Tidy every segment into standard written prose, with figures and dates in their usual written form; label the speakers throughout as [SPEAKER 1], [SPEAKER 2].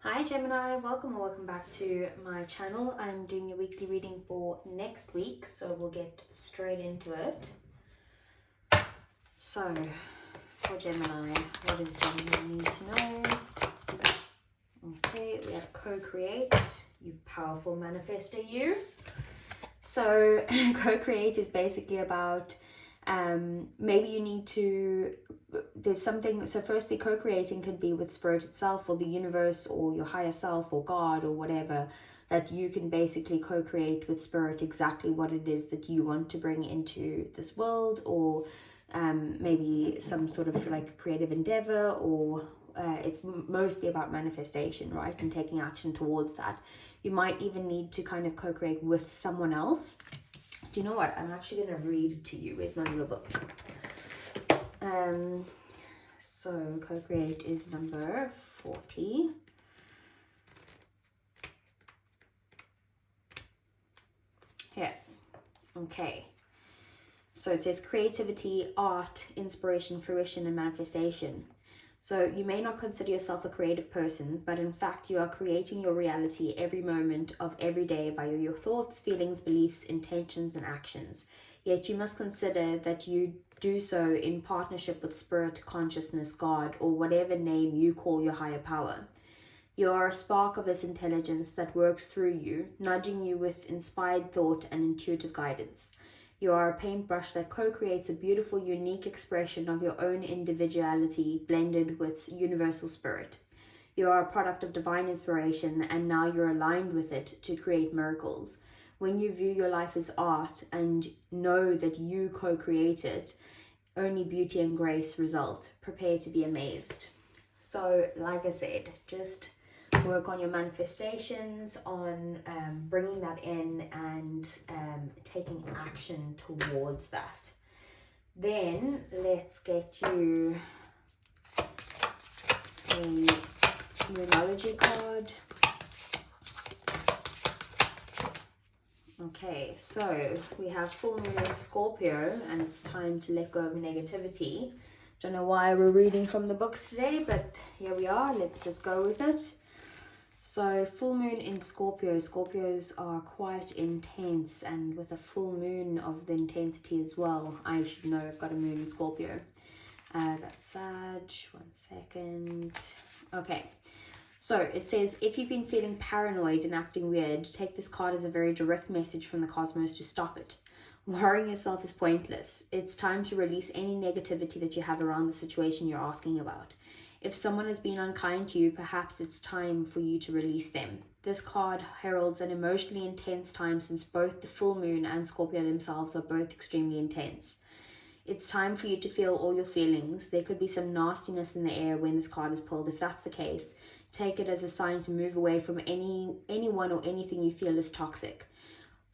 [SPEAKER 1] Hi Gemini, welcome or welcome back to my channel. I'm doing a weekly reading for next week, so we'll get straight into it. So, for Gemini, what does Gemini need to know? Okay, we have co-create, you powerful manifester you. So, co-create is basically about maybe you need to, there's something, so firstly co-creating could be with spirit itself or the universe or your higher self or God or whatever, that you can basically co-create with spirit exactly what it is that you want to bring into this world, or maybe some sort of like creative endeavor, or it's mostly about manifestation, right, and taking action towards that. You might even need to kind of co-create with someone else. Do you know what? I'm actually going to read it to you. Where's my little book? So co-create is number 40. Here. Okay. So it says creativity, art, inspiration, fruition, and manifestation. So you may not consider yourself a creative person, but in fact you are creating your reality every moment of every day via your thoughts, feelings, beliefs, intentions, and actions. Yet you must consider that you do so in partnership with spirit, consciousness, God, or whatever name you call your higher power. You are a spark of this intelligence that works through you, nudging you with inspired thought and intuitive guidance. You are a paintbrush that co-creates a beautiful, unique expression of your own individuality blended with universal spirit. You are a product of divine inspiration, and now you're aligned with it to create miracles. When you view your life as art and know that you co-create it, only beauty and grace result. Prepare to be amazed. So, like I said, just work on your manifestations, on bringing that in and taking action towards that. Then let's get you a numerology card. Okay, so we have full moon in Scorpio, and it's time to let go of negativity. Don't know why we're reading from the books today, but here we are. Let's just go with it. So full moon in Scorpio. Scorpios are quite intense, and with a full moon of the intensity as well. I should know I've got a moon in Scorpio. That's Sag. 1 second. Okay. So it says, if you've been feeling paranoid and acting weird, take this card as a very direct message from the cosmos to stop it. Worrying yourself is pointless. It's time to release any negativity that you have around the situation you're asking about. If someone has been unkind to you, perhaps it's time for you to release them. This card heralds an emotionally intense time, since both the full moon and Scorpio themselves are both extremely intense. It's time for you to feel all your feelings. There could be some nastiness in the air when this card is pulled. If that's the case, take it as a sign to move away from anyone or anything you feel is toxic.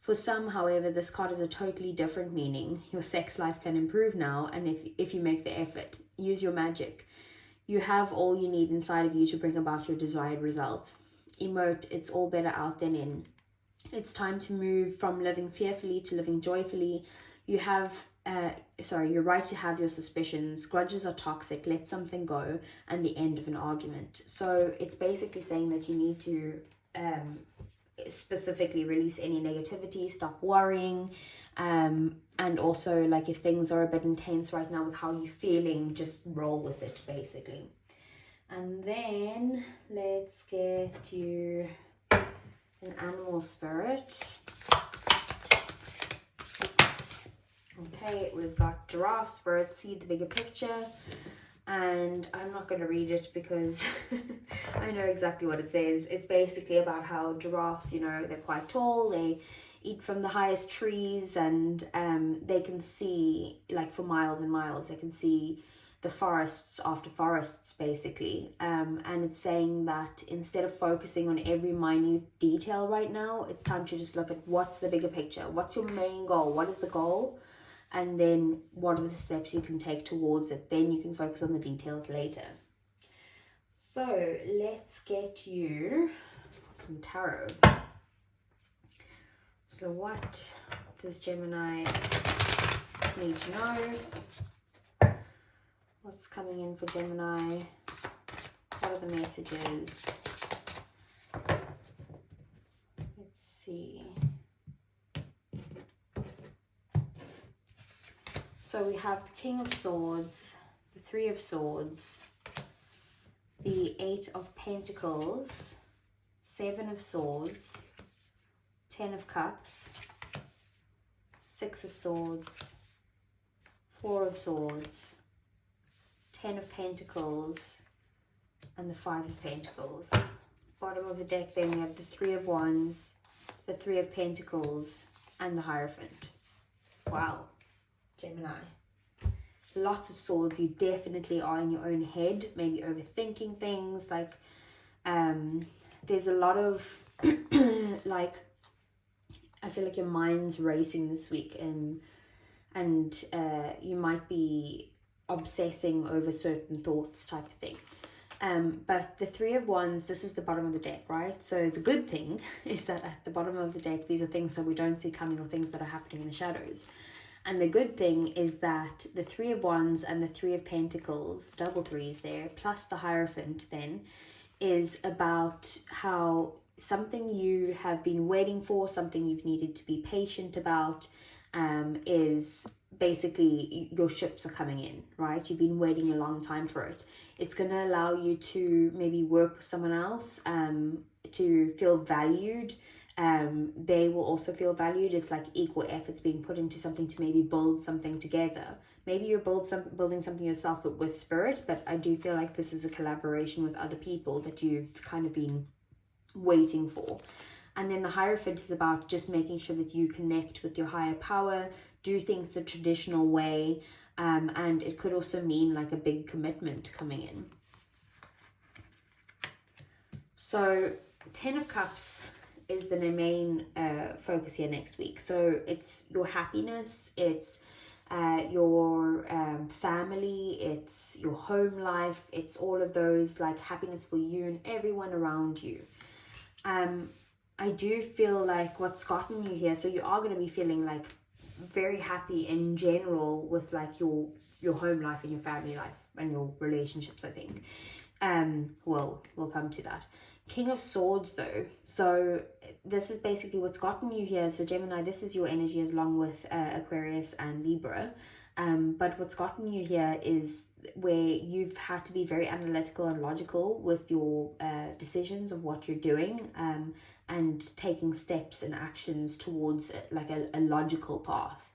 [SPEAKER 1] For some, however, this card has a totally different meaning. Your sex life can improve now, and if you make the effort, use your magic. You have all you need inside of you to bring about your desired result. Emote, it's all better out than in. It's time to move from living fearfully to living joyfully. You're right to have your suspicions. Grudges are toxic. Let something go, and the end of an argument. So it's basically saying that you need to specifically release any negativity, stop worrying, and also, like, if things are a bit intense right now with how you're feeling, just roll with it, basically. And then let's get you an animal spirit. Okay, we've got giraffe spirit, see the bigger picture. And I'm not going to read it because I know exactly what it says. It's basically about how giraffes, they're quite tall, they eat from the highest trees, and they can see, like, for miles and miles, they can see the forests after forests, basically. And it's saying that instead of focusing on every minute detail right now, it's time to just look at what's the bigger picture. What's your main goal? What is the goal? And then what are the steps you can take towards it? Then you can focus on the details later. So let's get you some tarot. So what does Gemini need to know? What's coming in for Gemini? What are the messages? see. So we have the King of Swords, the Three of Swords, the Eight of Pentacles, Seven of Swords, 10 of Cups, 6 of Swords, 4 of Swords, 10 of Pentacles, and the 5 of Pentacles. Bottom of the deck then we have the Three of Wands, the Three of Pentacles, and the Hierophant. Wow, Gemini. Lots of swords. You definitely are in your own head, maybe overthinking things. Like there's a lot of like, I feel like your mind's racing this week, and you might be obsessing over certain thoughts type of thing. But the Three of Wands, this is the bottom of the deck, right? So the good thing is that at the bottom of the deck, these are things that we don't see coming or things that are happening in the shadows. And the good thing is that the Three of Wands and the Three of Pentacles, double threes there, plus the Hierophant then, is about how something you have been waiting for, something you've needed to be patient about, is basically your ships are coming in, right? You've been waiting a long time for it. It's going to allow you to maybe work with someone else, to feel valued. They will also feel valued. It's like equal efforts being put into something to maybe build something together. Maybe you're building something yourself, but with spirit. But I do feel like this is a collaboration with other people that you've kind of been waiting for. And then the Hierophant is about just making sure that you connect with your higher power, do things the traditional way, and it could also mean like a big commitment coming in. So 10 of Cups is the main focus here next week. So it's your happiness, it's your family, it's your home life, it's all of those, like happiness for you and everyone around you. I do feel like what's gotten you here, so you are going to be feeling like very happy in general with like your home life and your family life and your relationships, I think. We'll come to that. King of Swords though, so this is basically what's gotten you here. So Gemini, this is your energy along with Aquarius and Libra. But what's gotten you here is where you've had to be very analytical and logical with your decisions of what you're doing, and taking steps and actions towards like a logical path.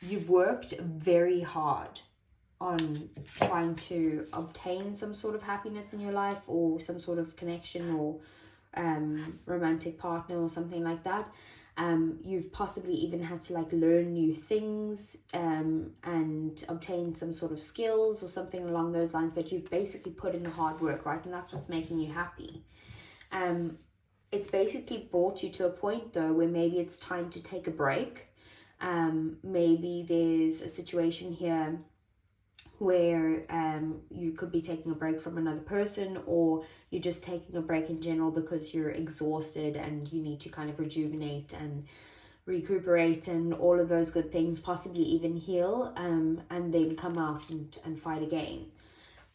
[SPEAKER 1] You've worked very hard on trying to obtain some sort of happiness in your life, or some sort of connection, or romantic partner or something like that. You've possibly even had to like learn new things, and obtain some sort of skills or something along those lines, but you've basically put in the hard work, right? And that's what's making you happy. It's basically brought you to a point though where maybe it's time to take a break. Maybe there's a situation here where you could be taking a break from another person, or you're just taking a break in general because you're exhausted and you need to kind of rejuvenate and recuperate and all of those good things, possibly even heal, and then come out and fight again.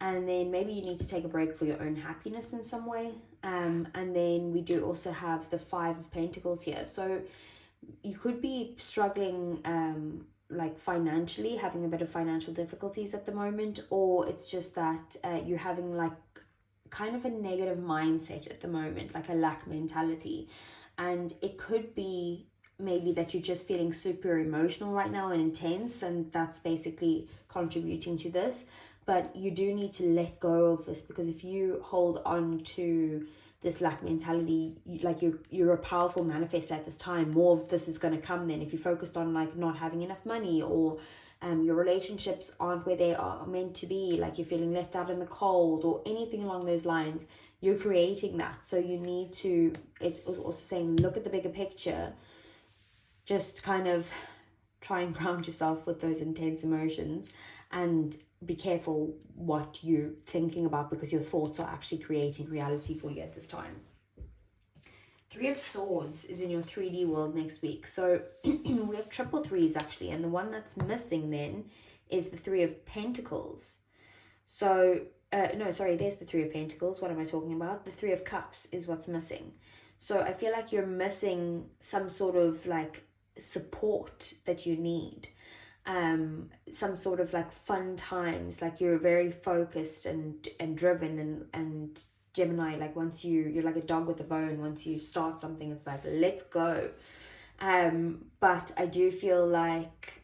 [SPEAKER 1] And then maybe you need to take a break for your own happiness in some way. And then we do also have the Five of Pentacles here. So you could be struggling like financially, having a bit of financial difficulties at the moment, or it's just that you're having like kind of a negative mindset at the moment, like a lack mentality. And it could be maybe that you're just feeling super emotional right now and intense, and that's basically contributing to this. But you do need to let go of this, because if you hold on to this lack mentality, you're a powerful manifester at this time. More of this is going to come then. If you're focused on like not having enough money, or your relationships aren't where they are meant to be, like you're feeling left out in the cold or anything along those lines, you're creating that. So you need to, it's also saying, look at the bigger picture. Just kind of try and ground yourself with those intense emotions, and be careful what you're thinking about, because your thoughts are actually creating reality for you at this time. Three of Swords is in your 3D world next week. So we have triple threes actually, and the one that's missing then is the Three of Pentacles. So no, sorry, there's the Three of Pentacles. What am I talking about? The Three of Cups is what's missing. So I feel like you're missing some sort of like support that you need. Some sort of like fun times, like you're very focused and driven, and Gemini, like once you're like a dog with a bone. Once you start something, it's like, let's go. But I do feel like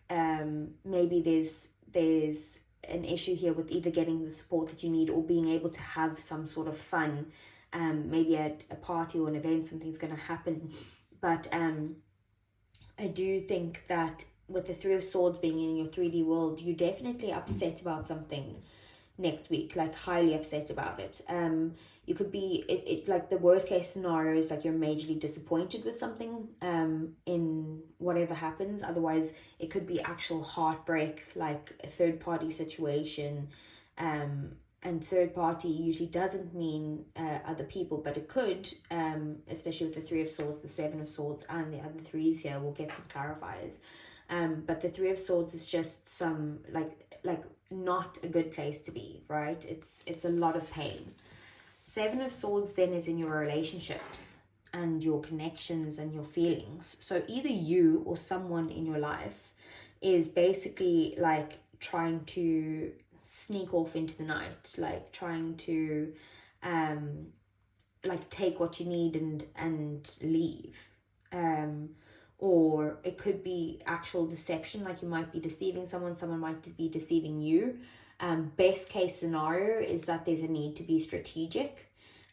[SPEAKER 1] maybe there's an issue here with either getting the support that you need or being able to have some sort of fun. Maybe at a party or an event, something's going to happen. But I do think that with the Three of Swords being in your 3D world, you're definitely upset about something next week, like highly upset about it. You could be, it like the worst case scenario is like you're majorly disappointed with something in whatever happens. Otherwise, it could be actual heartbreak, like a third party situation. And third party usually doesn't mean other people, but it could, especially with the Three of Swords, the Seven of Swords, and the other threes here. We'll get some clarifiers. But the Three of Swords is just some like not a good place to be, right? It's a lot of pain. Seven of Swords then is in your relationships and your connections and your feelings. So either you or someone in your life is basically like trying to sneak off into the night, like trying to like take what you need and leave. Or it could be actual deception, like you might be deceiving someone might be deceiving you. Best case scenario is that there's a need to be strategic,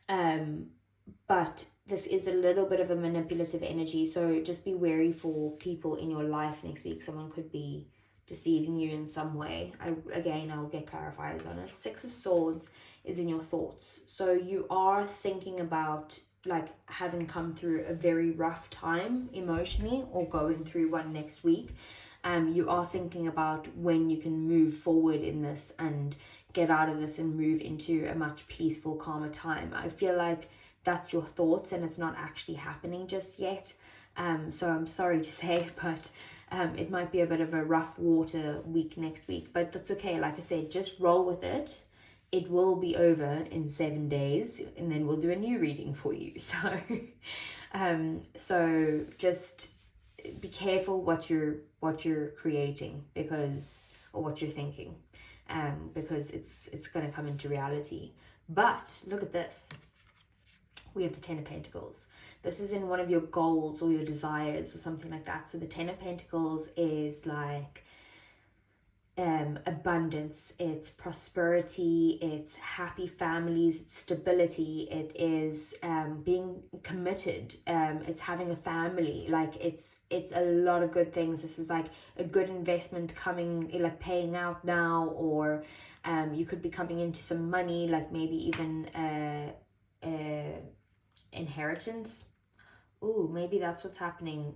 [SPEAKER 1] but this is a little bit of a manipulative energy, so just be wary for people in your life next week. Someone could be deceiving you in some way. I'll get clarifiers on it. Six of Swords is in your thoughts, so you are thinking about like having come through a very rough time emotionally or going through one next week. You are thinking about when you can move forward in this and get out of this and move into a much peaceful, calmer time. I feel like that's your thoughts and it's not actually happening just yet. So I'm sorry to say, but it might be a bit of a rough water week next week, but that's okay. Like I said, just roll with it. It will be over in 7 days, and then we'll do a new reading for you. So, so just be careful what you're creating, or what you're thinking, because it's going to come into reality. But look at this. We have the Ten of Pentacles. This is in one of your goals or your desires or something like that. So the Ten of Pentacles is like abundance, it's prosperity, it's happy families, it's stability, it is being committed, it's having a family, like it's a lot of good things. This is like a good investment coming, like paying out now, or you could be coming into some money, like maybe even inheritance. Ooh, maybe that's what's happening.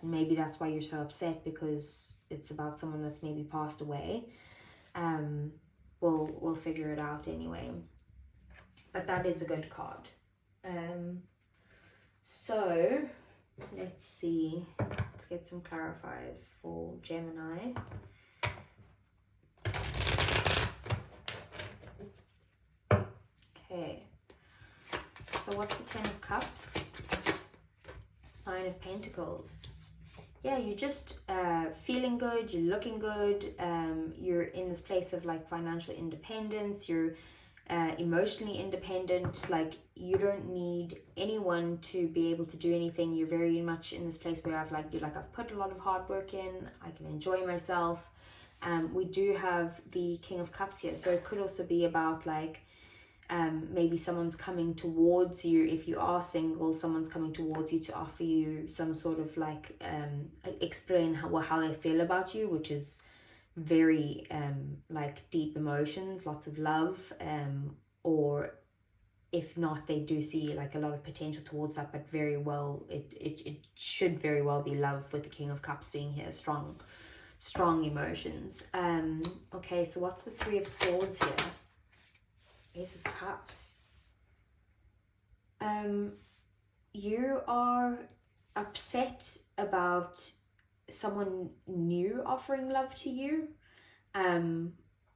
[SPEAKER 1] Maybe that's why you're so upset, because it's about someone that's maybe passed away. We'll figure it out anyway. But that is a good card. So let's see. Let's get some clarifiers for Gemini. Okay. So what's the Ten of Cups? Nine of Pentacles. Yeah, you're just feeling good, you're looking good, you're in this place of like financial independence, you're emotionally independent, like you don't need anyone to be able to do anything. You're very much in this place where I've put a lot of hard work in, I can enjoy myself. We do have the King of Cups here, so it could also be about like maybe someone's coming towards you. If you are single, someone's coming towards you to offer you some sort of like explain how they feel about you, which is very like deep emotions, lots of love, or if not, they do see like a lot of potential towards that, but very well it should very well be love, with the King of Cups being here. Strong emotions. Okay, so what's the Three of Swords here? Ace of Cups. You are upset about someone new offering love to you.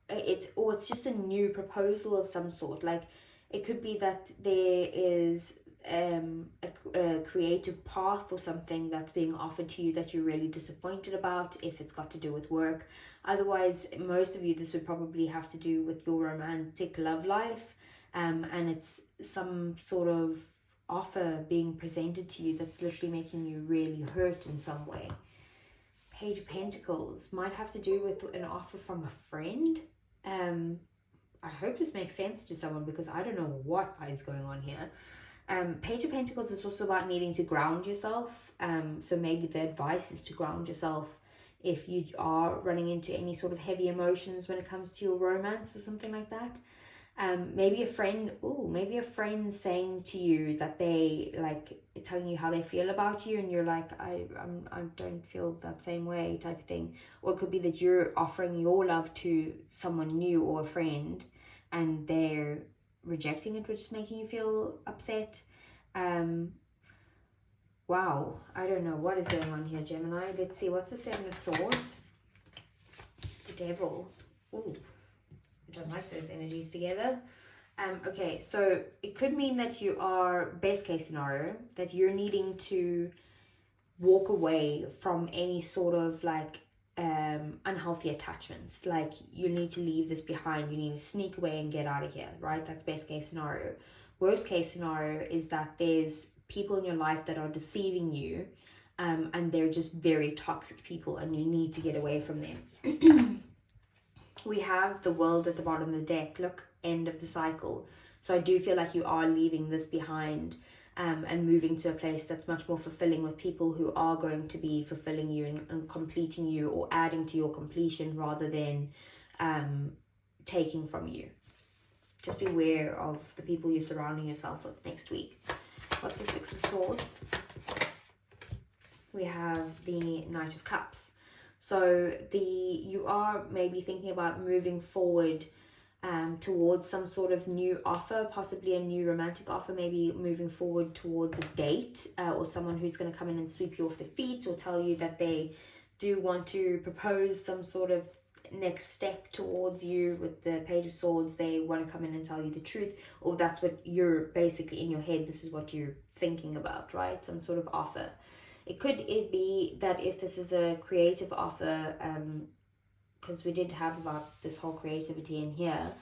[SPEAKER 1] It's just a new proposal of some sort. Like it could be that there is a creative path or something that's being offered to you that you're really disappointed about, if it's got to do with work. Otherwise, most of you, this would probably have to do with your romantic love life, and it's some sort of offer being presented to you that's literally making you really hurt in some way. Page of Pentacles might have to do with an offer from a friend. I hope this makes sense to someone, because I don't know what is going on here. Page of Pentacles is also about needing to ground yourself. So maybe the advice is to ground yourself if you are running into any sort of heavy emotions when it comes to your romance or something like that. Maybe a friend saying to you that they like telling you how they feel about you, and you're like, I don't feel that same way, type of thing. Or it could be that you're offering your love to someone new or a friend, and they're rejecting it, which is making you feel upset. Wow, I don't know what is going on here, Gemini. Let's see, what's the Seven of Swords? The Devil. Ooh, I don't like those energies together. Okay, so it could mean that you are, best case scenario, that you're needing to walk away from any sort of like unhealthy attachments. Like, you need to leave this behind, you need to sneak away and get out of here, right? That's best case scenario. Worst case scenario is that there's people in your life that are deceiving you, and they're just very toxic people, and you need to get away from them. We have the World at the bottom of the deck. Look, end of the cycle. So I do feel like you are leaving this behind, and moving to a place that's much more fulfilling, with people who are going to be fulfilling you and completing you, or adding to your completion rather than taking from you. Just beware of the people you're surrounding yourself with next week. What's the Six of Swords? We have the Knight of Cups. So you are maybe thinking about moving forward towards some sort of new offer, possibly a new romantic offer, maybe moving forward towards a date, or someone who's going to come in and sweep you off the feet, or tell you that they do want to propose some sort of next step towards you. With the Page of Swords, they want to come in and tell you the truth, or that's what you're basically in your head, this is what you're thinking about, right? Some sort of offer. It be that if this is a creative offer, because we did have about this whole creativity in here,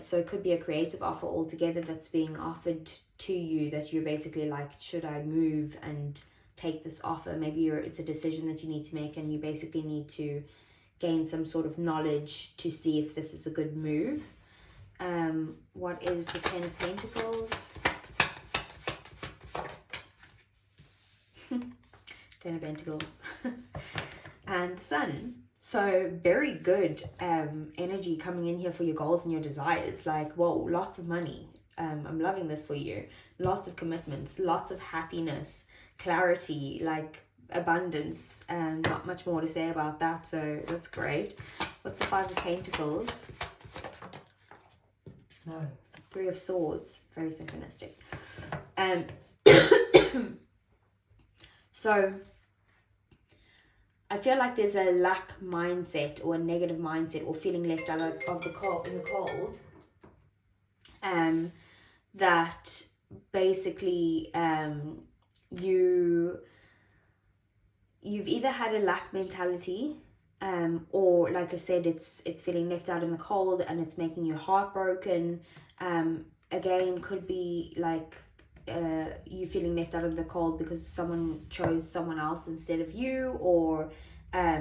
[SPEAKER 1] so it could be a creative offer altogether that's being offered to you, that you're basically like, should I move and take this offer? Maybe it's a decision that you need to make, and you basically need to gain some sort of knowledge to see if this is a good move. What is the Ten of Pentacles? Ten of Pentacles. And the Sun. So very good energy coming in here for your goals and your desires. Like, whoa, lots of money. I'm loving this for you. Lots of commitments, lots of happiness, clarity, like abundance. Not much more to say about that, so that's great. What's the Five of Pentacles? No. Three of Swords. Very synchronistic. So I feel like there's a lack mindset, or a negative mindset, or feeling left out of the cold, in the cold. That basically you've either had a lack mentality, or like I said, it's feeling left out in the cold, and it's making you heartbroken. Again, could be like you feeling left out of the cold because someone chose someone else instead of you, or I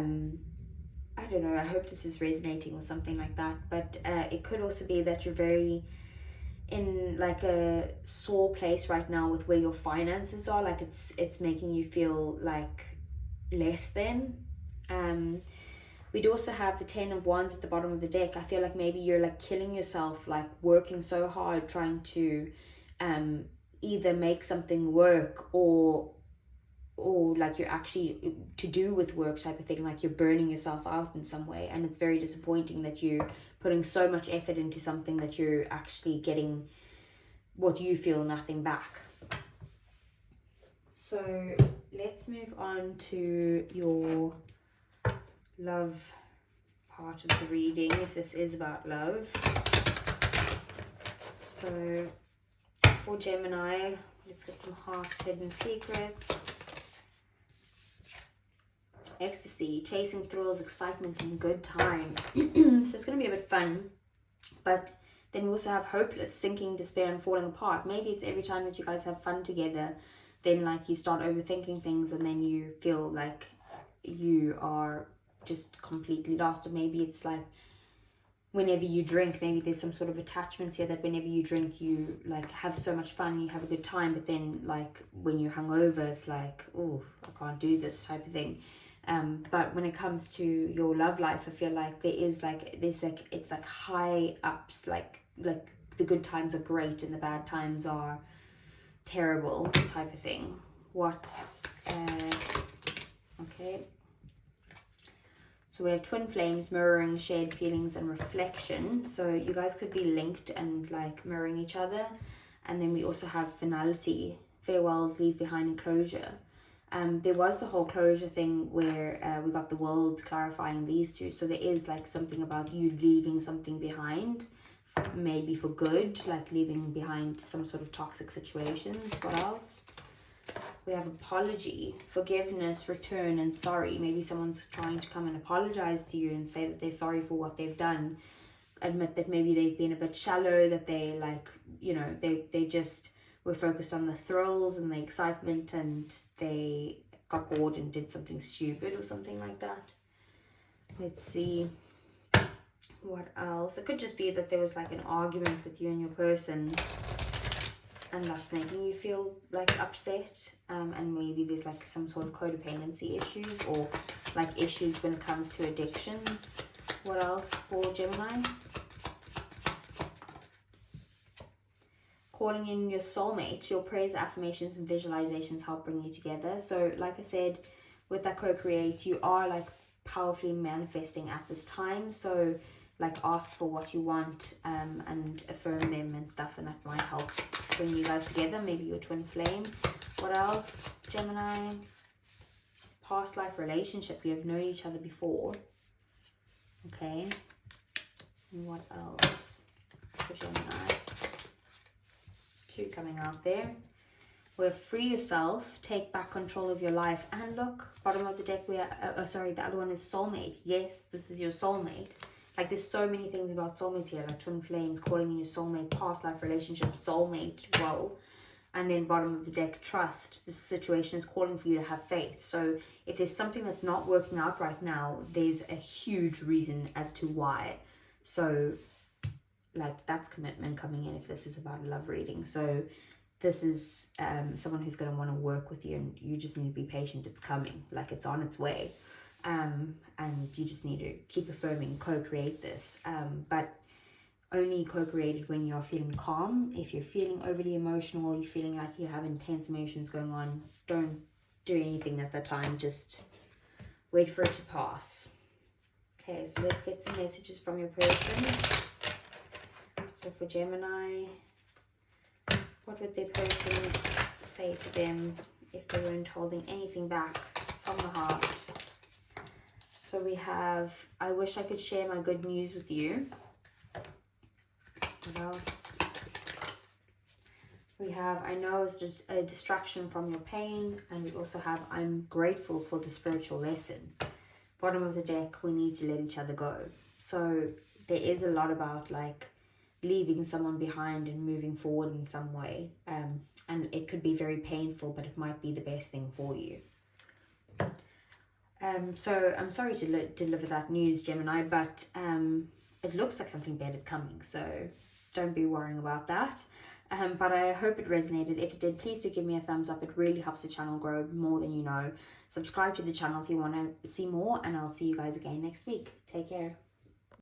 [SPEAKER 1] don't know, I hope this is resonating or something like that. But it could also be that you're very in like a sore place right now with where your finances are. Like it's making you feel like less than. We'd also have the Ten of Wands at the bottom of the deck. I feel like maybe you're like killing yourself, like working so hard trying to either make something work, or like you're actually to do with work type of thing, like you're burning yourself out in some way. And it's very disappointing that you're putting so much effort into something that you're actually getting what you feel nothing back. So let's move on to your love part of the reading, if this is about love. So for Gemini, Let's get some hearts, hidden secrets. Ecstasy, chasing thrills, excitement, and good time. So it's going to be a bit fun. But then we also have hopeless, sinking, despair, and falling apart. Maybe it's every time that you guys have fun together, then like you start overthinking things and then you feel like you are just completely lost. Or maybe it's like whenever you drink, maybe there's some sort of attachments here that whenever you drink, you like have so much fun, you have a good time, but then like when you're hungover, it's like, oh, I can't do this type of thing. But when it comes to your love life, I feel like it's like high ups, like the good times are great and the bad times are terrible type of thing. Okay. So we have twin flames, mirroring, shared feelings, and reflection. So you guys could be linked and like mirroring each other. And then we also have finality, farewells, leave behind, and closure. There was the whole closure thing where we got the world clarifying these two. So there is like something about you leaving something behind, maybe for good, like leaving behind some sort of toxic situations. What else? We have apology, forgiveness, return, and sorry. Maybe someone's trying to come and apologize to you and say that they're sorry for what they've done. Admit that maybe they've been a bit shallow, that they like, you know, they just were focused on the thrills and the excitement and they got bored and did something stupid or something like that. Let's see. What else? It could just be that there was like an argument with you and your person and that's making you feel like upset, and maybe there's like some sort of codependency issues or like issues when it comes to addictions. What else for Gemini? Calling in your soulmate. Your prayers, affirmations, and visualizations help bring you together. So like I said, with that co-create, you are like powerfully manifesting at this time. So like ask for what you want, and affirm them and stuff, and that might help bring you guys together. Maybe your twin flame. What else, Gemini? Past life relationship. You have known each other before. Okay. And what else for Gemini? Two coming out there. We have free yourself, take back control of your life, and look, bottom of the deck we are, sorry, the other one is soulmate. Yes, this is your soulmate. Like there's so many things about soulmates here, like twin flames, calling in your soulmate, past life relationship, soulmate, whoa. And then bottom of the deck, trust. This situation is calling for you to have faith. So if there's something that's not working out right now, there's a huge reason as to why. So like that's commitment coming in if this is about a love reading. So this is someone who's going to want to work with you, and you just need to be patient. It's coming, like it's on its way. And you just need to keep affirming, co-create this, but only co-created when you're feeling calm. If you're feeling overly emotional, you're feeling like you have intense emotions going on, don't do anything at that time. Just wait for it to pass. Okay, so let's get some messages from your person. So for Gemini, what would their person say to them if they weren't holding anything back from the heart? So we have, I wish I could share my good news with you. What else? We have, I know it's just a distraction from your pain. And we also have, I'm grateful for the spiritual lesson. Bottom of the deck, we need to let each other go. So there is a lot about like leaving someone behind and moving forward in some way. And it could be very painful, but it might be the best thing for you. So I'm sorry to deliver that news, Gemini, but it looks like something bad is coming, so don't be worrying about that. But I hope it resonated. If it did, please do give me a thumbs up. It really helps the channel grow more than you know. Subscribe to the channel if you want to see more, and I'll see you guys again next week. Take care.